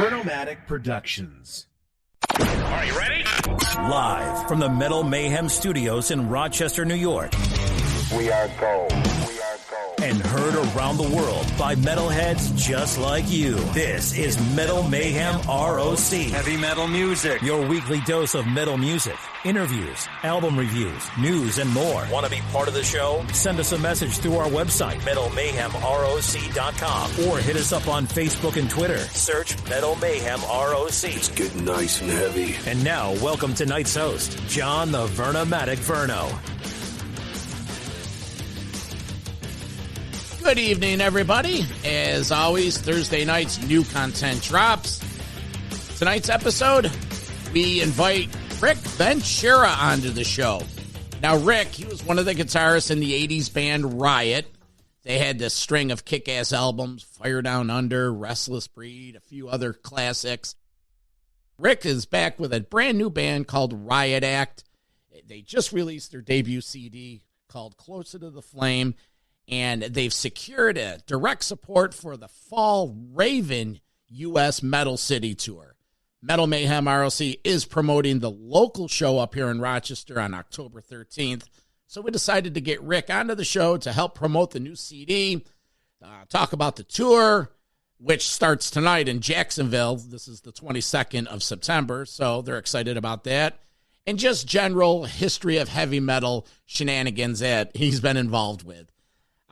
Vernomatic Productions. Are you ready? Live from the Metal Mayhem Studios in Rochester, New York. We are gold. And heard around the world by metalheads just like you. This is Metal Mayhem ROC. Heavy metal music. Your weekly dose of metal music, interviews, album reviews, news, and more. Want to be part of the show? Send us a message through our website, metalmayhemroc.com, or hit us up on Facebook and Twitter. Search Metal Mayhem ROC. It's getting nice and heavy. And now, welcome tonight's host, John the Vernomatic Verno. Good evening, everybody. As always, Thursday nights, new content drops. Tonight's episode, we invite Rick Ventura onto the show. Now, Rick, he was one of the guitarists in the 80s band Riot. They had this string of kick-ass albums, Fire Down Under, Restless Breed, a few other classics. Rick is back with a brand new band called RIOT ACT. They just released their debut CD called Closer to the Flame. And they've secured a direct support for the Fall Raven U.S. Metal City Tour. Metal Mayhem ROC is promoting the local show up here in Rochester on October 13th. So we decided to get Rick onto the show to help promote the new CD, talk about the tour, which starts tonight in Jacksonville. This is the 22nd of September, so they're excited about that. And just general history of heavy metal shenanigans that he's been involved with.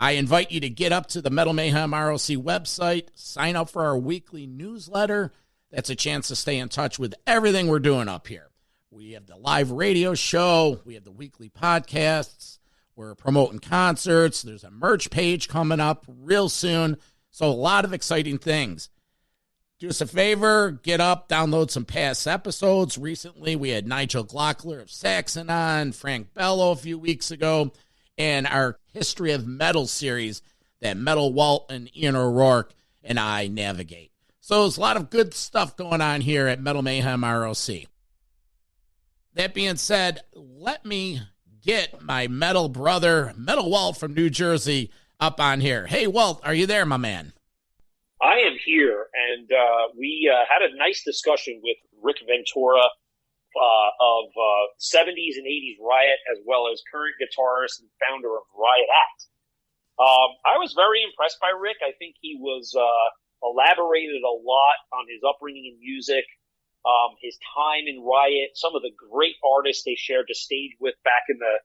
I invite you to get up to the Metal Mayhem ROC website, sign up for our weekly newsletter. That's a chance to stay in touch with everything we're doing up here. We have the live radio show. We have the weekly podcasts. We're promoting concerts. There's a merch page coming up real soon. So a lot of exciting things. Do us a favor, get up, download some past episodes. Recently, we had Nigel Glockler of Saxon on, Frank Bello a few weeks ago, and our History of Metal series that Metal Walt and Ian O'Rourke and I navigate. So there's a lot of good stuff going on here at Metal Mayhem ROC. That being said, let me get my metal brother, Metal Walt from New Jersey, up on here. Hey, Walt, are you there, my man? I am here, and we had a nice discussion with Rick Ventura of 70s and 80s Riot, as well as current guitarist and founder of RIOT ACT. I was very impressed by Rick. I think he was elaborated a lot on his upbringing in music, his time in Riot, some of the great artists they shared the stage with back in the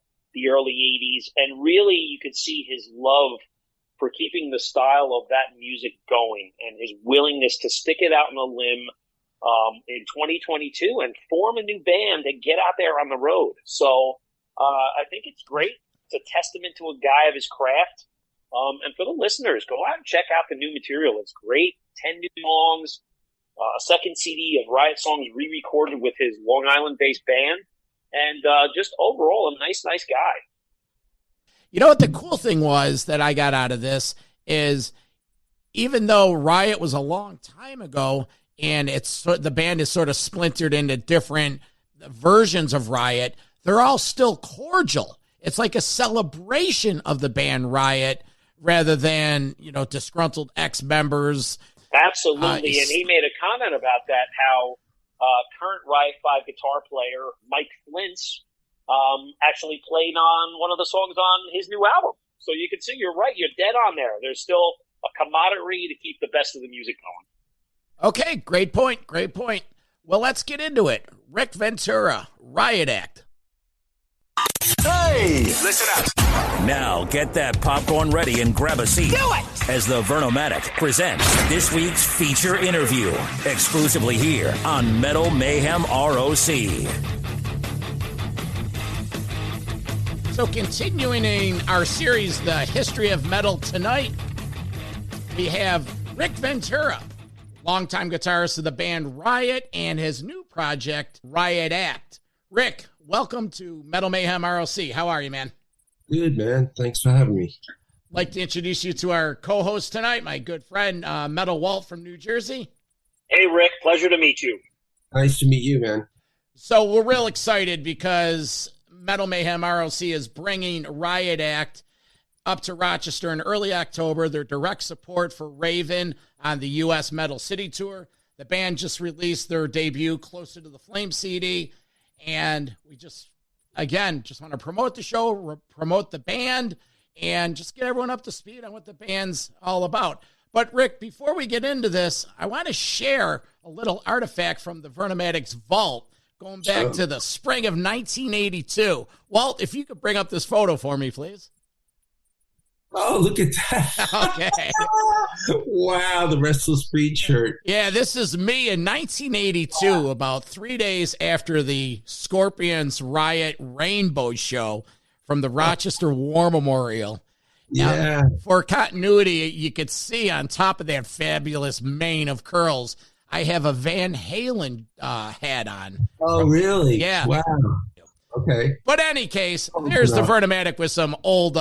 early 80s, and really you could see his love for keeping the style of that music going and his willingness to stick it out on a limb in 2022 and form a new band and get out there on the road. So I think it's great. It's a testament to a guy of his craft. And for the listeners, go out and check out the new material. It's great. 10 new songs, a second CD of Riot songs re-recorded with his Long Island-based band, and just overall a nice guy. You know what the cool thing was that I got out of this is, even though Riot was a long time ago, and the band is sort of splintered into different versions of Riot, they're all still cordial. It's like a celebration of the band Riot rather than, disgruntled ex-members. Absolutely, and he made a comment about that, how current Riot 5 guitar player Mike Flint's actually played on one of the songs on his new album. So you can see, you're right, you're dead on there. There's still a camaraderie to keep the best of the music going. Okay, great point. Well, let's get into it. Rick Ventura, RIOT ACT. Hey, listen up. Now get that popcorn ready and grab a seat. Do it! As the Vernomatic presents this week's feature interview, exclusively here on Metal Mayhem ROC. So continuing in our series, The History of Metal, tonight, we have Rick Ventura, longtime guitarist of the band Riot, and his new project, RIOT ACT. Rick, welcome to Metal Mayhem ROC. How are you, man? Good, man. Thanks for having me. I'd like to introduce you to our co-host tonight, my good friend, Metal Walt from New Jersey. Hey, Rick. Pleasure to meet you. Nice to meet you, man. So we're real excited because Metal Mayhem ROC is bringing RIOT ACT up to Rochester in early October. Their direct support for Raven on the U.S. Metal City Tour. The band just released their debut, Closer to the Flame CD, and we just want to promote the show, promote the band, and just get everyone up to speed on what the band's all about. But, Rick, before we get into this, I want to share a little artifact from the Vernomatics vault going back to the spring of 1982. Walt, if you could bring up this photo for me, please. Oh, look at that. Okay. Wow, the Restless Breed shirt. Yeah, this is me in 1982, about 3 days after the Scorpions RIOT Rainbow show from the Rochester War Memorial. Yeah. Now, for continuity, you could see on top of that fabulous mane of curls, I have a Van Halen hat on. Oh, really? Yeah. Wow. Okay. But any case, there's the Vernomatic with some old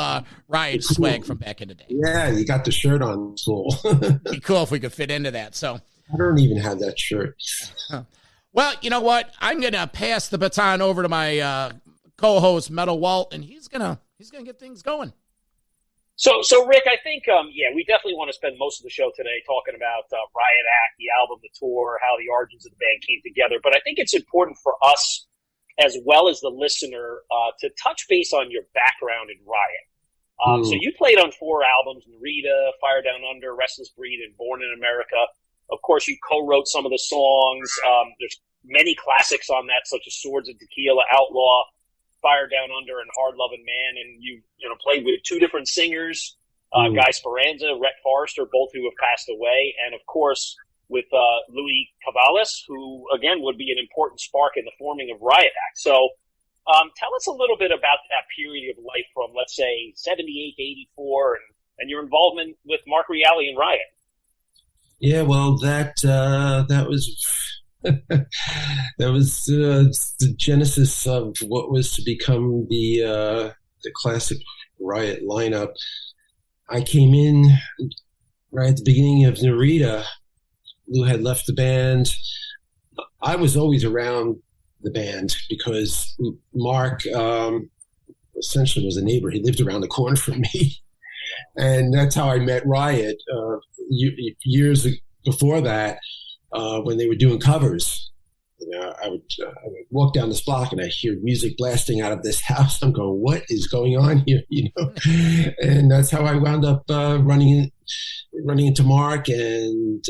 Riot swag from back in the day. Yeah, you got the shirt on. Cool. It'd be cool if we could fit into that. So I don't even have that shirt. Well, you know what? I'm gonna pass the baton over to my co-host Metal Walt, and he's gonna get things going. So Rick, I think we definitely want to spend most of the show today talking about Riot Act, the album, the tour, how the origins of the band came together. But I think it's important for us, as well as the listener, to touch base on your background in Riot. So you played on 4 albums: Narita, Fire Down Under, Restless Breed, and Born in America. Of course, you co-wrote some of the songs. There's many classics on that, such as Swords and Tequila, Outlaw, Fire Down Under, and Hard Lovin' Man. And you played with 2 different singers, Guy Speranza, Rhett Forrester, both who have passed away. And of course, with Louis Cavalis, who, again, would be an important spark in the forming of Riot Act. So tell us a little bit about that period of life from, let's say, 78 to 84 and your involvement with Mark Reale and Riot. Yeah, well, that was that was the genesis of what was to become the classic Riot lineup. I came in right at the beginning of Narita. Lou had left the band. I was always around the band because Mark essentially was a neighbor. He lived around the corner from me. And that's how I met Riot years before that, when they were doing covers. I would walk down this block and I hear music blasting out of this house. I'm going, what is going on here? And that's how I wound up running into Mark. And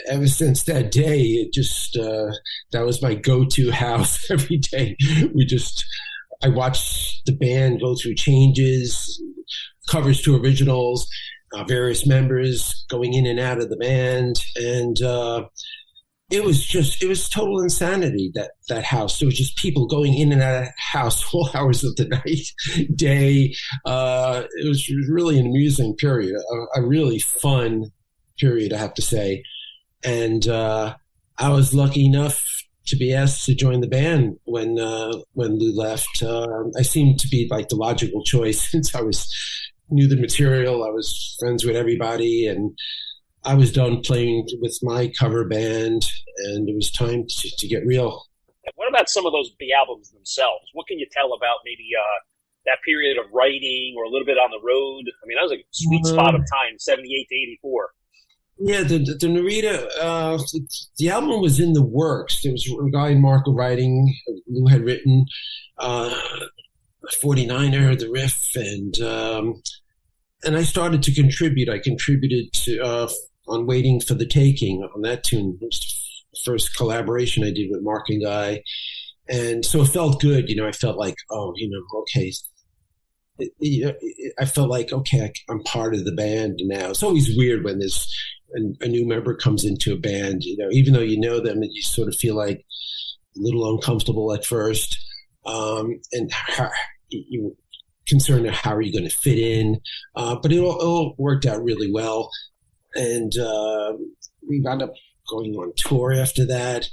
ever since that day, it just that was my go-to house every day. I watched the band go through changes, covers to originals, various members going in and out of the band, and it was total insanity, that house. There was just people going in and out of the house all hours of the night, day. It was really an amusing period, a really fun period, I have to say. And I was lucky enough to be asked to join the band when Lou left. I seemed to be like the logical choice since I knew the material. I was friends with everybody, and I was done playing with my cover band, and it was time to get real. What about some of those B albums themselves? What can you tell about maybe that period of writing or a little bit on the road? I mean, that was a sweet spot of time, 78 to 84. Yeah, the Narita, the album was in the works. There was a guy in Mark writing. Lou had written 49er, the riff, and I started to contribute. I contributed to on Waiting for the Taking on that tune. It was the first collaboration I did with Mark and Guy, and so it felt good. I felt like, okay. I felt like, okay, I'm part of the band now. It's always weird when there's a new member comes into a band, even though you know them, you sort of feel like a little uncomfortable at first, and you're concerned of how are you going to fit in. But it all worked out really well, and we wound up going on tour after that.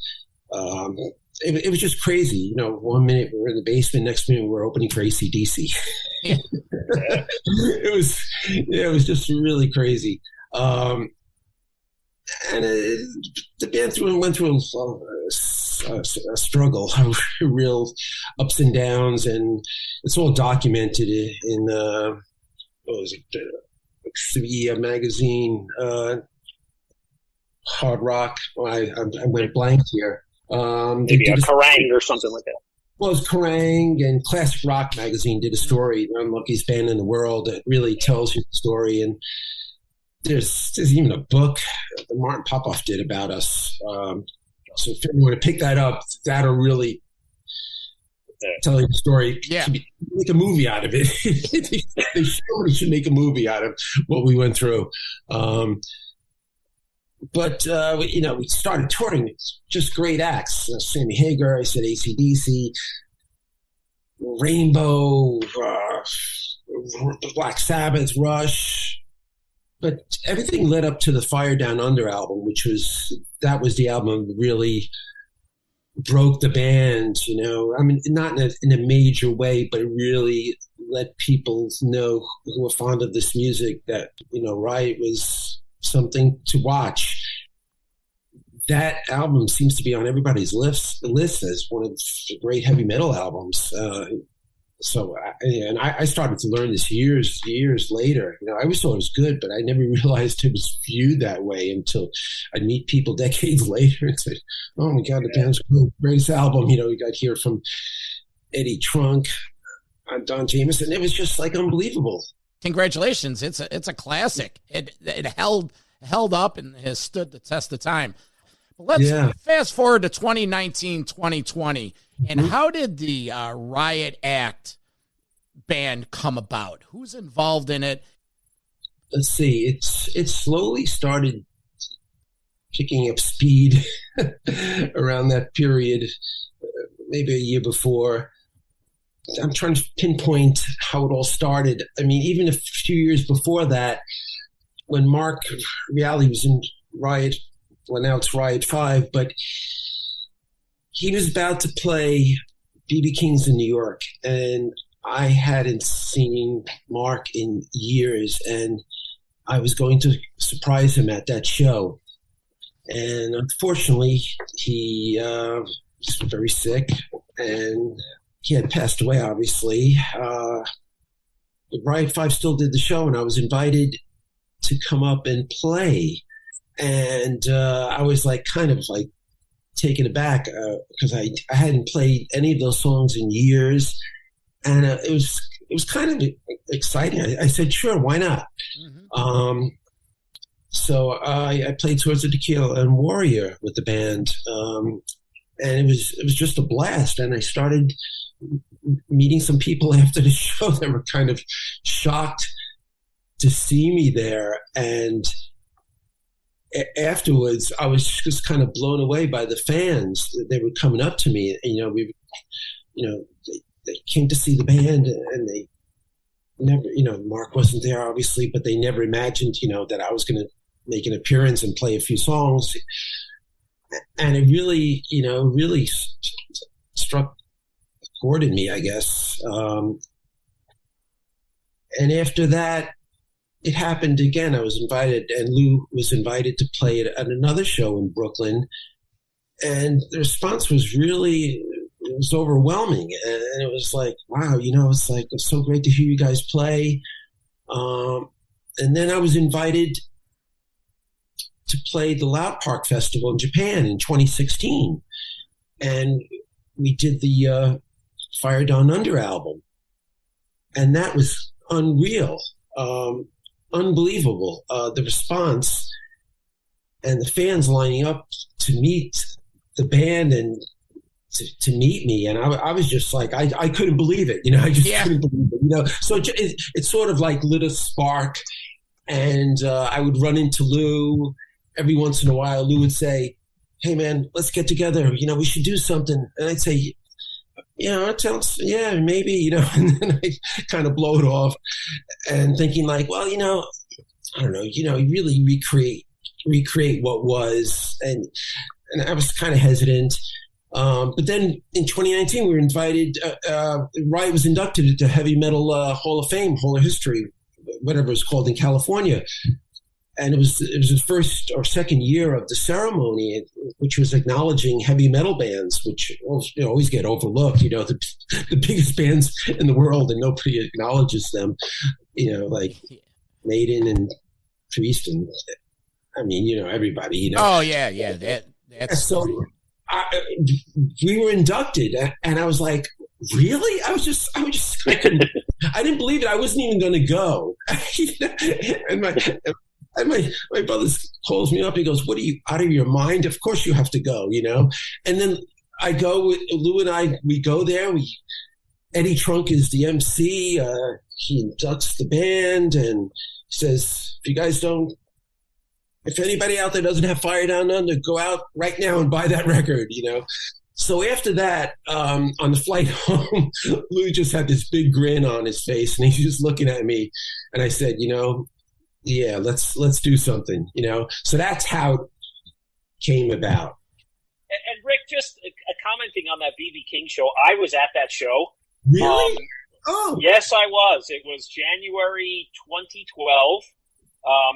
It was just crazy. 1 minute we were in the basement, next minute we were opening for AC/DC. It was just really crazy. And the band went through a struggle, real ups and downs, and it's all documented in what was it, 3 magazine. hard rock. I went blank here. Maybe a Kerrang or something like that. Well, it's Kerrang, and Classic Rock magazine did a story, the unluckiest band in the world, that really tells you the story. And there's even a book that Martin Popoff did about us. So if you want to pick that up, that'll really tell you the story. Yeah. Make a movie out of it. They surely should make a movie out of what we went through. But we started touring. It's just great acts. Sammy Hagar, I said AC/DC, Rainbow, Black Sabbath, Rush. But everything led up to the Fire Down Under album, that was the album that really broke the band, I mean, not in a major way, but it really let people know who were fond of this music that, Riot was something to watch. That album seems to be on everybody's list as one of the great heavy metal albums. I started to learn this years later. I always thought it was good, but I never realized it was viewed that way until I'd meet people decades later and say, "Oh my God, the band's cool. Greatest album." We got here from Eddie Trunk, Don Jameson. It was just like unbelievable. Congratulations! It's a classic. It held up and has stood the test of time. But let's fast forward to 2019, 2020. And how did the Riot Act band come about? Who's involved in it? Let's see. It slowly started picking up speed around that period, maybe a year before. I'm trying to pinpoint how it all started. I mean, even a few years before that, when Mark Reale was in Riot, well, now it's Riot 5, but he was about to play B.B. King's in New York, and I hadn't seen Mark in years, and I was going to surprise him at that show. And unfortunately, he was very sick, and he had passed away, obviously. Riot 5 still did the show, and I was invited to come up and play. And I was kind of taken aback because I hadn't played any of those songs in years, and it was kind of exciting. I said, "Sure, why not?" Mm-hmm. So I played Towards the Tequila and Warrior with the band, and it was just a blast. And I started meeting some people after the show that were kind of shocked to see me there, and afterwards, I was just kind of blown away by the fans. They were coming up to me, and, they came to see the band, and they never, Mark wasn't there, obviously, but they never imagined, that I was going to make an appearance and play a few songs. And it really, really struck a chord in me, I guess. And after that, it happened again. I was invited, and Lou was invited to play at another show in Brooklyn. And the response was it was overwhelming. And it was like, wow, it's so great to hear you guys play. And then I was invited to play the Loud Park Festival in Japan in 2016. And we did the Fire Down Under album. And that was unreal. Unbelievable. The response and the fans lining up to meet the band and to meet me. And I was just like, I couldn't believe it. I just couldn't believe it. So it sort of lit a spark. And I would run into Lou every once in a while. Lou would say, "Hey man, let's get together. We should do something." And I'd say, it sounds, maybe, and then I kind of blow it off and thinking well, I don't know, really recreate what was. And I was kind of hesitant. But then in 2019, we were invited, Riot was inducted into Heavy Metal Hall of Fame, Hall of History, whatever it's called, in California. And it was the first or second year of the ceremony, which was acknowledging heavy metal bands, which always get overlooked. The biggest bands in the world, and nobody acknowledges them. Like Maiden and Priest, and I mean, you know, everybody, you know. Oh, yeah. That's so we were inducted, and I was like, really? I didn't believe it. I wasn't even going to go. And my brother calls me up. He goes, "What are you, out of your mind? Of course you have to go, you know." And then I go with Lou and I. We go there. Eddie Trunk is the MC. He inducts the band and says, if anybody out there doesn't have Fire Down Under, go out right now and buy that record, you know. So after that, on the flight home, Lou just had this big grin on his face, and he's just looking at me. And I said, you know, yeah, let's do something, you know. So that's how it came about. And Rick, just commenting on that B.B. King show, I was at that show. Really? Oh. Yes, I was. It was January 2012.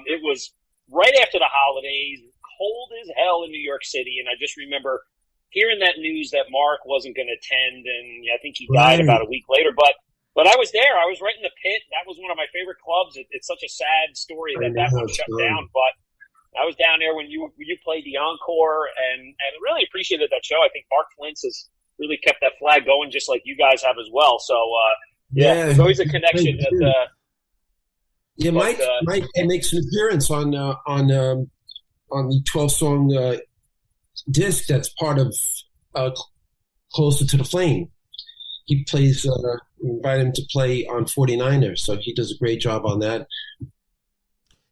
It was right after the holidays, cold as hell in New York City, and I just remember hearing that news that Mark wasn't going to attend, and I think he died about a week later. But I was there. I was right in the pit. That was one of my favorite clubs. It's such a sad story that one shut down, but I was down there when you played the encore, and really appreciated that show. I think Mark Flint's has really kept that flag going, just like you guys have as well. So there's always a connection. Mike makes an appearance on the 12-song disc that's part of Closer to the Flame. He plays. Invited him to play on 49er, so he does a great job on that.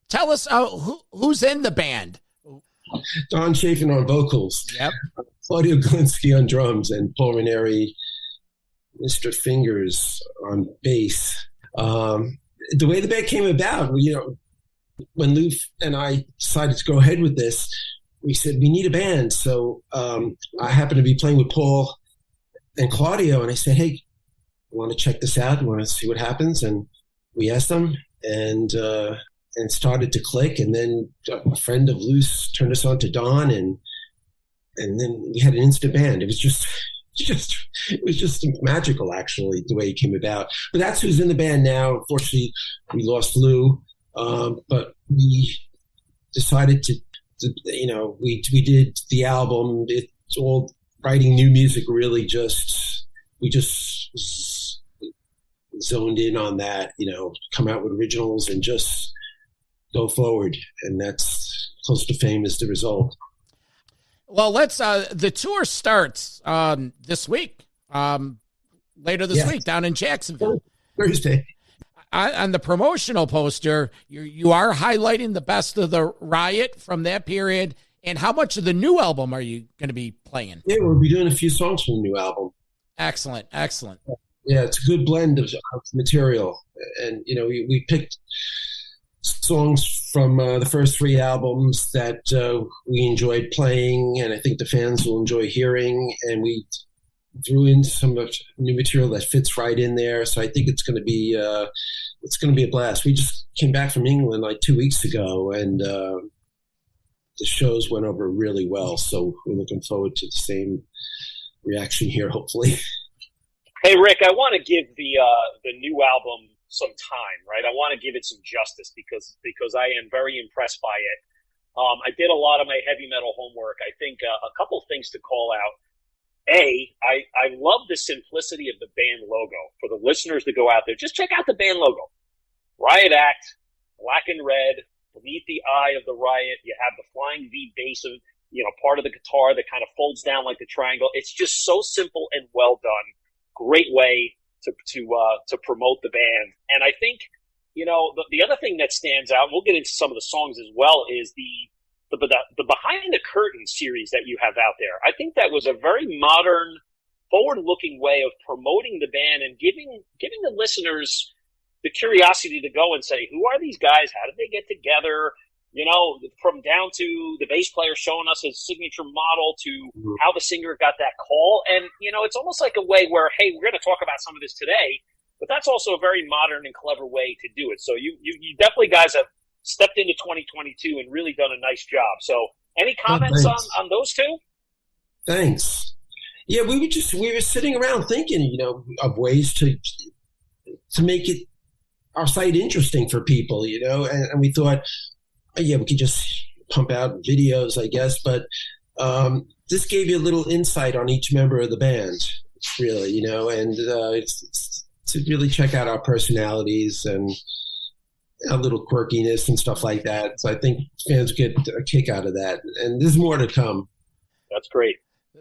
Tell us who's in the band. Don Chafin on vocals. Yep. Claudio Galinsky on drums, and Paul Ranieri, Mr. Fingers on bass. The way the band came about, you know, when Lou and I decided to go ahead with this, we said we need a band. So I happened to be playing with Paul and Claudio, and I said, "Hey, I want to check this out. I want to see what happens." And we asked them, and started to click. And then a friend of Lou's turned us on to Don, and then we had an instant band. It was just magical, actually, the way it came about. But that's who's in the band now. Unfortunately, we lost Lou, but we decided to you know, we did the album. It's all writing new music. Really, we just zoned in on that. You know, come out with originals and just go forward. And that's Close to Fame is the result. Well, let's. The tour starts this week. Later this week down in Jacksonville. Thursday. On the promotional poster, you are highlighting the best of the Riot from that period. And how much of the new album are you going to be playing? Yeah, we'll be doing a few songs from the new album. Excellent. Yeah, it's a good blend of material. And, you know, we picked songs from the first three albums that we enjoyed playing, and I think the fans will enjoy hearing. And we threw in some new material that fits right in there. So I think it's going to be a blast. We just came back from England like 2 weeks ago, and the shows went over really well. So we're looking forward to the same reaction here, hopefully. Hey, Rick, I want to give the new album some time, right? I want to give it some justice because I am very impressed by it. I did a lot of my heavy metal homework. I think a couple things to call out. I love the simplicity of the band logo. For the listeners to go out there, just check out the band logo. Riot Act, black and red, beneath the eye of the Riot, you have the flying V bass of, you know, part of the guitar that kind of folds down like the triangle. It's just so simple and well done. Great way to promote the band. And I think, you know, the other thing that stands out, we'll get into some of the songs as well, is the Behind the Curtain series that you have out there. I think that was a very modern, forward-looking way of promoting the band and giving the listeners the curiosity to go and say, who are these guys? How did they get together? You know, from down to the bass player showing us his signature model to how the singer got that call. And, you know, it's almost like a way where, hey, we're going to talk about some of this today, but that's also a very modern and clever way to do it. So you definitely guys have stepped into 2022 and really done a nice job. So any comments on those two? Thanks. Yeah, we were sitting around thinking, you know, of ways to make it our site interesting for people, you know, and we thought, yeah, we could just pump out videos, I guess. But this gave you a little insight on each member of the band, really, and it's to really check out our personalities and a little quirkiness and stuff like that. So I think fans get a kick out of that. And there's more to come. That's great.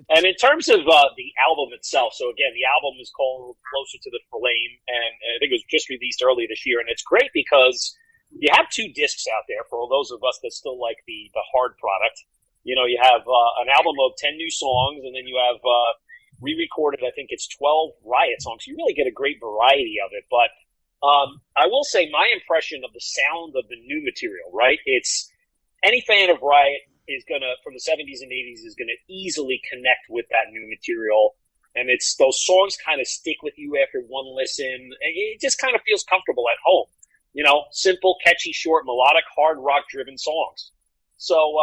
And in terms of the album itself, so again, the album is called Closer to the Flame, and I think it was just released early this year. And it's great because you have 2 discs out there for all those of us that still like the hard product. You have an album of 10 new songs, and then you have re-recorded, I think it's 12 Riot songs. You really get a great variety of it. But I will say my impression of the sound of the new material, right? It's any fan of Riot is from the 70s and 80s is gonna easily connect with that new material. And it's those songs kind of stick with you after one listen. And it just kind of feels comfortable at home. Simple, catchy, short, melodic, hard rock driven songs. So,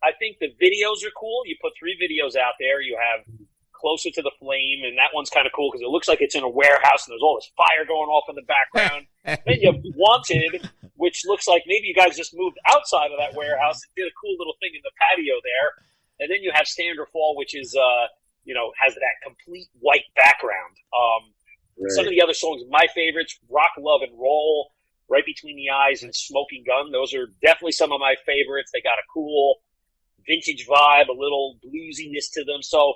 I think the videos are cool. You put 3 videos out there. You have Closer to the Flame, and that one's kind of cool because it looks like it's in a warehouse and there's all this fire going off in the background. Then you have Wanted, which looks like maybe you guys just moved outside of that warehouse and did a cool little thing in the patio there. And then you have Stand or Fall, which is, has that complete white background. Right. Some of the other songs, my favorites, Rock, Love, and Roll, Right Between the Eyes, and Smoking Gun. Those are definitely some of my favorites. They got a cool vintage vibe, a little bluesiness to them. So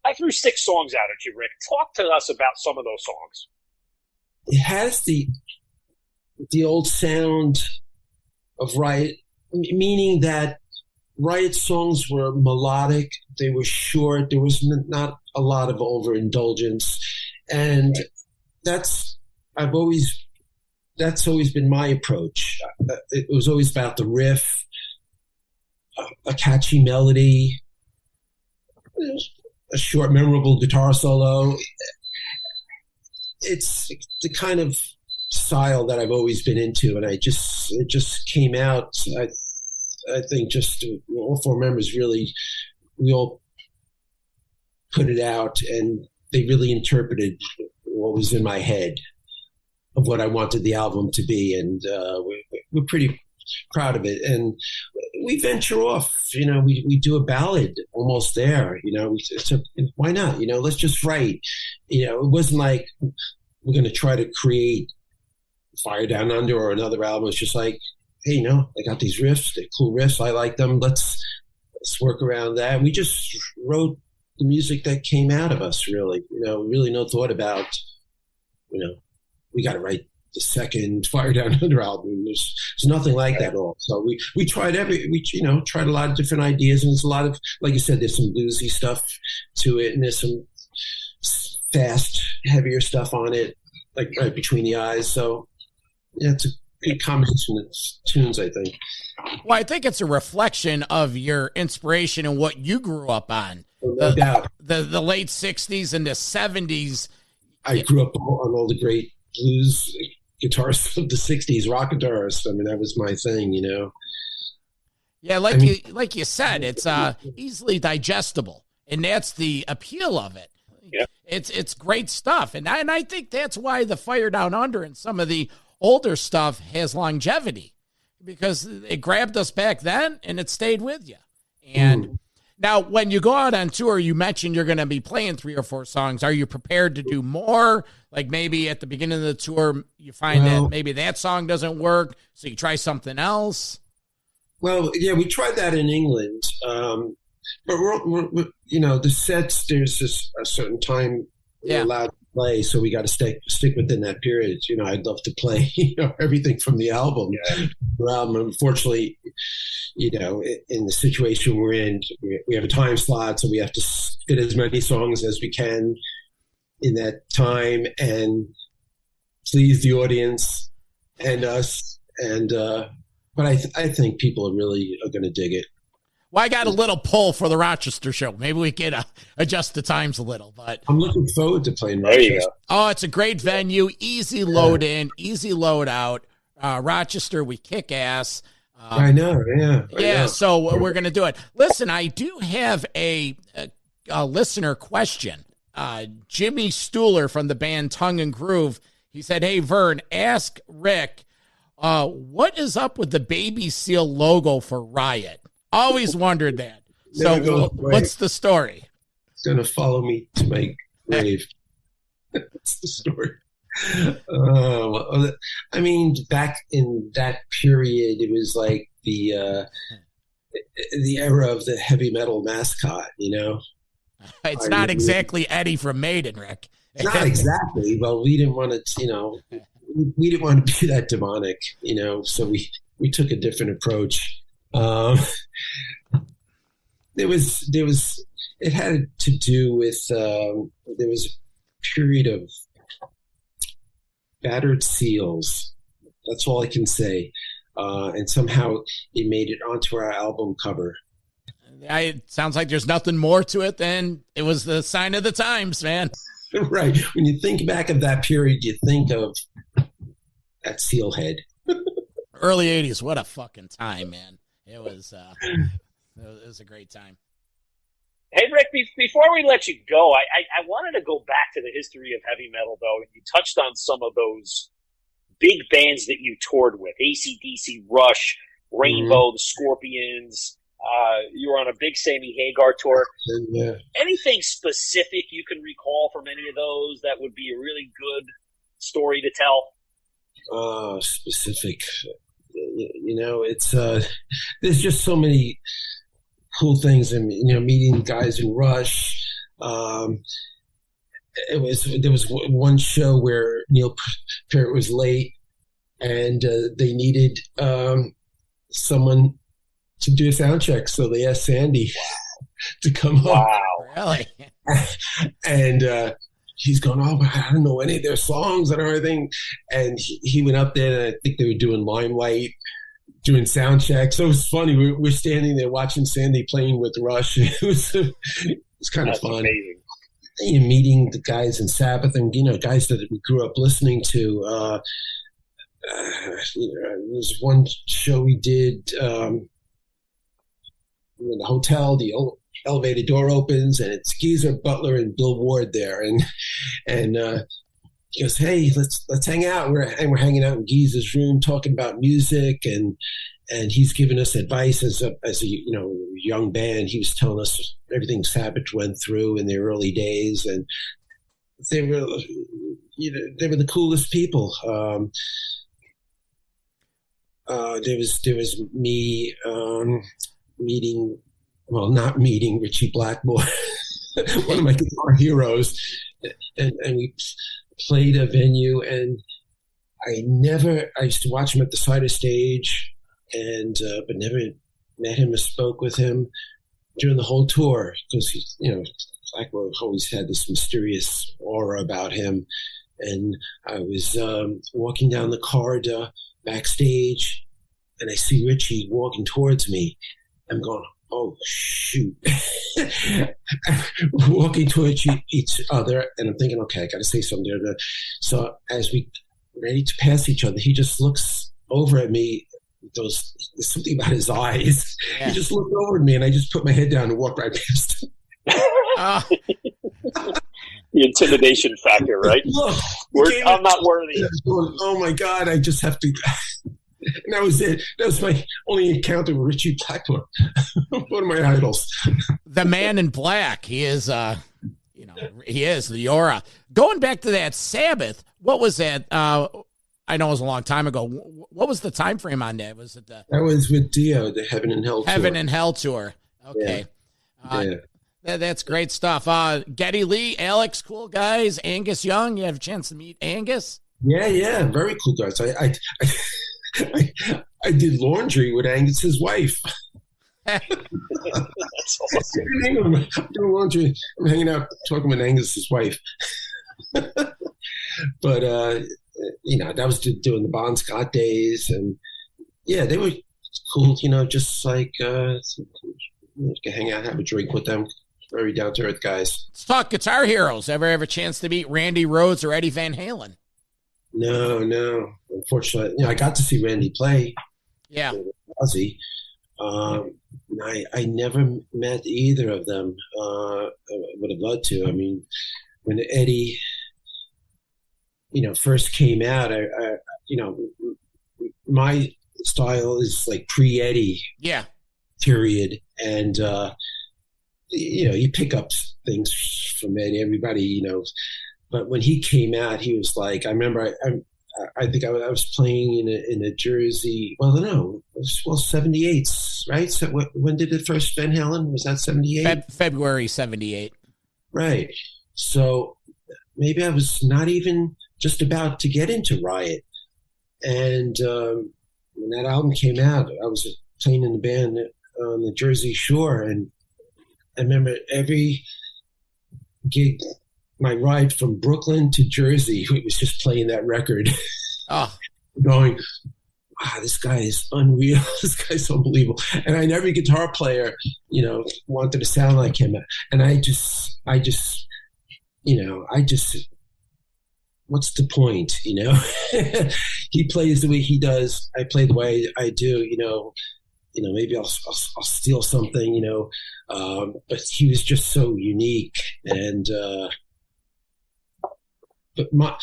I threw 6 songs out at you, Rick. Talk to us about some of those songs. It has the old sound of Riot, meaning that Riot songs were melodic. They were short. There was not a lot of overindulgence. And that's always been my approach. It was always about the riff, a catchy melody, a short, memorable guitar solo. It's the kind of style that I've always been into, and it just came out. I think just all 4 members we all put it out, and they really interpreted what was in my head of what I wanted the album to be, and we're pretty proud of it. And we venture off, we do a ballad almost there, why not, let's just write, it wasn't like we're going to try to create Fire Down Under or another album. It's just like, hey, I got these riffs, they're cool riffs, I like them, let's work around that. And we just wrote the music that came out of us, really, really no thought about, we got to write the second Fire Down Under album. There's nothing like that at all. So we tried tried a lot of different ideas, and there's a lot of, like you said, there's some bluesy stuff to it, and there's some fast, heavier stuff on it, like Right Between the Eyes. So yeah, it's a good combination of tunes, I think. Well, I think it's a reflection of your inspiration and what you grew up on. No doubt. The late 60s and the 70s. I grew up on all the great blues guitarists of the 60s, rock guitarists. I mean, that was my thing, Yeah, like you said, it's easily digestible, and that's the appeal of it. Yeah. It's great stuff, and I think that's why the Fire Down Under and some of the older stuff has longevity, because it grabbed us back then and it stayed with you. And now when you go out on tour, you mentioned you're going to be playing 3 or 4 songs. Are you prepared to do more? Like maybe at the beginning of the tour, you find that maybe that song doesn't work, so you try something else? Well, yeah, we tried that in England. But we're the sets, there's just a certain time we're allowed to play, so we got to stick within that period. I'd love to play everything from the album. Unfortunately, in the situation we're in, we have a time slot, so we have to fit as many songs as we can in that time and please the audience and us. And but I think people really are going to dig it. Well, I got a little pull for the Rochester show. Maybe we can adjust the times a little, but I'm looking forward to playing Rochester. Oh, it's a great venue. Easy load in, easy load out. Rochester, we kick ass. I know, yeah. Yeah, so we're going to do it. Listen, I do have a listener question. Jimmy Stuhler from the band Tongue and Groove, he said, hey, Vern, ask Rick, what is up with the Baby Seal logo for Riot? Always wondered that. Never goes So away. what's the story? It's going to follow me to my grave. That's the story. I mean, back in that period, it was like the era of the heavy metal mascot, you know? It's not exactly Eddie from Maiden, Rick. Not exactly. Well, we didn't want to, you know, we didn't want to be that demonic, you know, so we took a different approach. It had to do with, there was a period of battered seals. That's all I can say. And somehow it made it onto our album cover. It sounds like there's nothing more to it than it was the sign of the times, man. Right. When you think back of that period, you think of that seal head. Early 80s, what a fucking time, man. It was a great time. Hey, Rick, before we let you go, I wanted to go back to the history of heavy metal, though, and you touched on some of those big bands that you toured with, AC/DC, Rush, Rainbow, the Scorpions. You were on a big Sammy Hagar tour. Yeah. Anything specific you can recall from any of those that would be a really good story to tell? Specific. You know, it's there's just so many cool things. And you know, meeting guys in Rush. There was one show where Neil Peart was late, and they needed someone to do a sound check, so they asked Sandy to come up. Wow, Really? And he's going, oh, I don't know any of their songs and everything. And he went up there, and I think they were doing Limelight, doing sound checks. So it was funny. We're standing there watching Sandy playing with Rush. It was kind of fun. Amazing. You're meeting the guys in Sabbath, and you know, guys that we grew up listening to. There was one show we did in the hotel. The elevator door opens, and it's Geezer Butler and Bill Ward there, and he goes, "Hey, let's hang out." We're hanging out in Geezer's room, talking about music, and he's giving us advice as a you know, young band. He was telling us everything Sabbath went through in their early days, and they were the coolest people. There was me not meeting Richie Blackmore, one of my guitar heroes, and we played a venue, and I used to watch him at the side of stage, and but never met him or spoke with him during the whole tour, because he's, you know, Blackmore always had this mysterious aura about him. And I was walking down the corridor backstage, and I see Richie walking towards me. I'm going, oh, shoot. We're walking towards each other, and I'm thinking, okay, I got to say something. So as we ready to pass each other, he just looks over at me. There's something about his eyes. Yeah. He just looked over at me, and I just put my head down and walked right past him. The intimidation factor, right? Look, I'm not worthy. Oh my God, I just have to. And that was it. That was my only encounter with Richie Blackmore, one of my idols. The man in black. He is, he is the aura. Going back to that Sabbath, what was that? I know it was a long time ago. What was the time frame on that? Was it that was with Dio, the Heaven and Hell tour. Heaven and Hell tour. Okay. Yeah. That's great stuff. Geddy Lee, Alex, cool guys. Angus Young, you have a chance to meet Angus? Yeah, very cool guys. I did laundry with Angus's wife. That's awesome. I'm doing laundry. I'm hanging out talking with Angus's wife. But that was doing the Bon Scott days, and yeah, they were cool. Just like you can hang out, have a drink with them. Very down to earth guys. Let's talk guitar heroes. Ever have a chance to meet Randy Rhoads or Eddie Van Halen? No. Unfortunately, I got to see Randy play. Yeah. Ozzy. I never met either of them. I would have loved to. I mean, when Eddie, first came out, my style is like pre-Eddie. Yeah. period. And, you pick up things from everybody, but when he came out, he was like, I remember I think I was playing in a Jersey. Well, no, it was 78, right? So when did it first Van Halen? Was that 78? February 78. Right. So maybe I was not even just about to get into Riot. And when that album came out, I was playing in the band on the Jersey Shore. And I remember every gig, my ride from Brooklyn to Jersey, it was just playing that record. Going, wow, this guy is unreal. This guy's unbelievable. And every guitar player, wanted to sound like him. And I just, what's the point? He plays the way he does. I play the way I do, maybe I'll steal something, but he was just so unique. And, but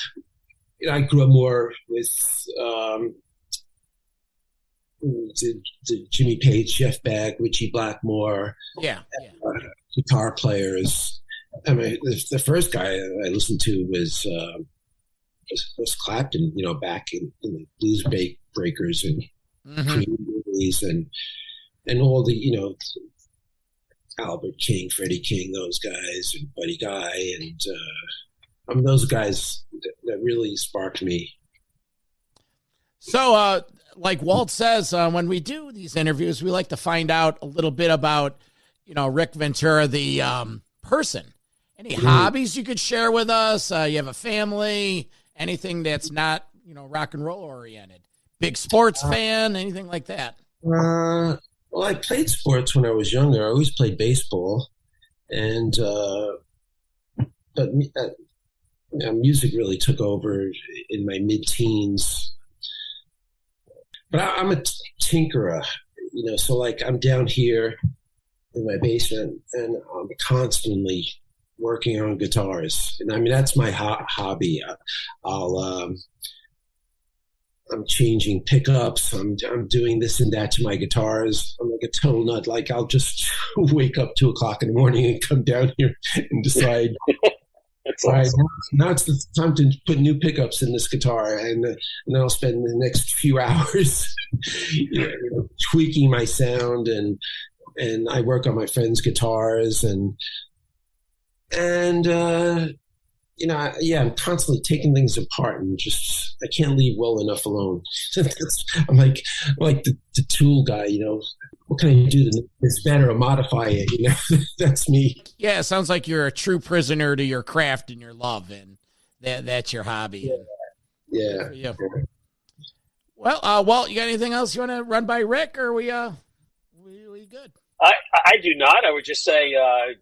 I grew up more with the Jimmy Page, Jeff Beck, Richie Blackmore, guitar players. I mean, the first guy I listened to was Clapton, back in the Blues Breakers and movies and all the, Albert King, Freddie King, those guys, and Buddy Guy, and those guys that really sparked me. So, like Walt says, when we do these interviews, we like to find out a little bit about, Rick Ventura, the person. Any hobbies you could share with us? You have a family, anything that's not, rock and roll oriented? Big sports fan, anything like that? Well, I played sports when I was younger. I always played baseball. And, but music really took over in my mid-teens. But I'm a tinkerer, so like I'm down here in my basement and I'm constantly working on guitars. And I mean, that's my hobby. I'm changing pickups. I'm doing this and that to my guitars. I'm like a total nut. Like I'll just wake up 2:00 in the morning and come down here and decide, That's all right, awesome. now it's the time to put new pickups in this guitar. And then I'll spend the next few hours tweaking my sound. And I work on my friends' guitars and I'm constantly taking things apart and just, I can't leave well enough alone. I'm like the tool guy, what can I do to make this better or modify it? That's me. Yeah, it sounds like you're a true prisoner to your craft and your love, and that's your hobby. Yeah. Well, Walt, you got anything else you want to run by Rick, or we good? I do not. I would just say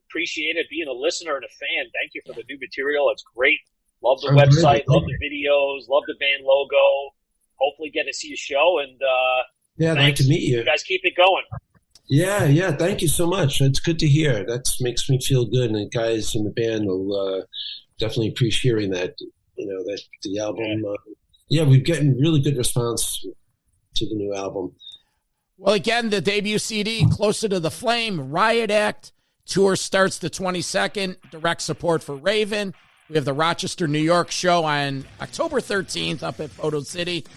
appreciate it, being a listener and a fan. Thank you for the new material. It's great. Love the website, love the videos, love the band logo. Hopefully get to see a show. And I'd like to meet you. You guys keep it going. Yeah. Thank you so much. That's good to hear. That makes me feel good. And the guys in the band will definitely appreciate hearing that, that the album. We're getting really good response to the new album. Well, again, the debut CD, Closer to the Flame, Riot Act. Tour starts the 22nd. Direct support for Raven. We have the Rochester, New York show on October 13th up at Photo City.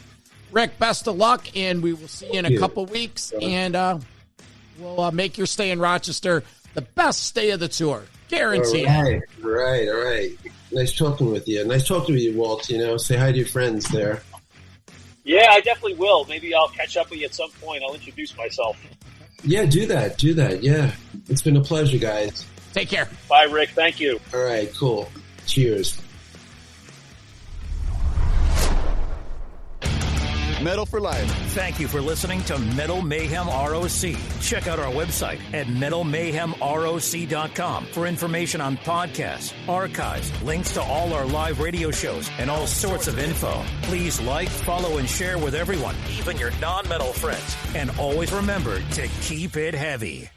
Rick, best of luck, and we will see you in a couple weeks. And we'll make your stay in Rochester the best stay of the tour. Guaranteed. All right. Nice talking with you. Nice talking with you, Walt. Say hi to your friends there. Yeah, I definitely will. Maybe I'll catch up with you at some point. I'll introduce myself. Yeah, do that. Yeah. It's been a pleasure, guys. Take care. Bye, Rick. Thank you. All right, cool. Cheers. Metal for life. Thank you for listening to Metal Mayhem ROC. Check out our website at metalmayhemroc.com for information on podcasts, archives, links to all our live radio shows, and all sorts of info. Please like, follow, and share with everyone, even your non-metal friends. And always remember to keep it heavy.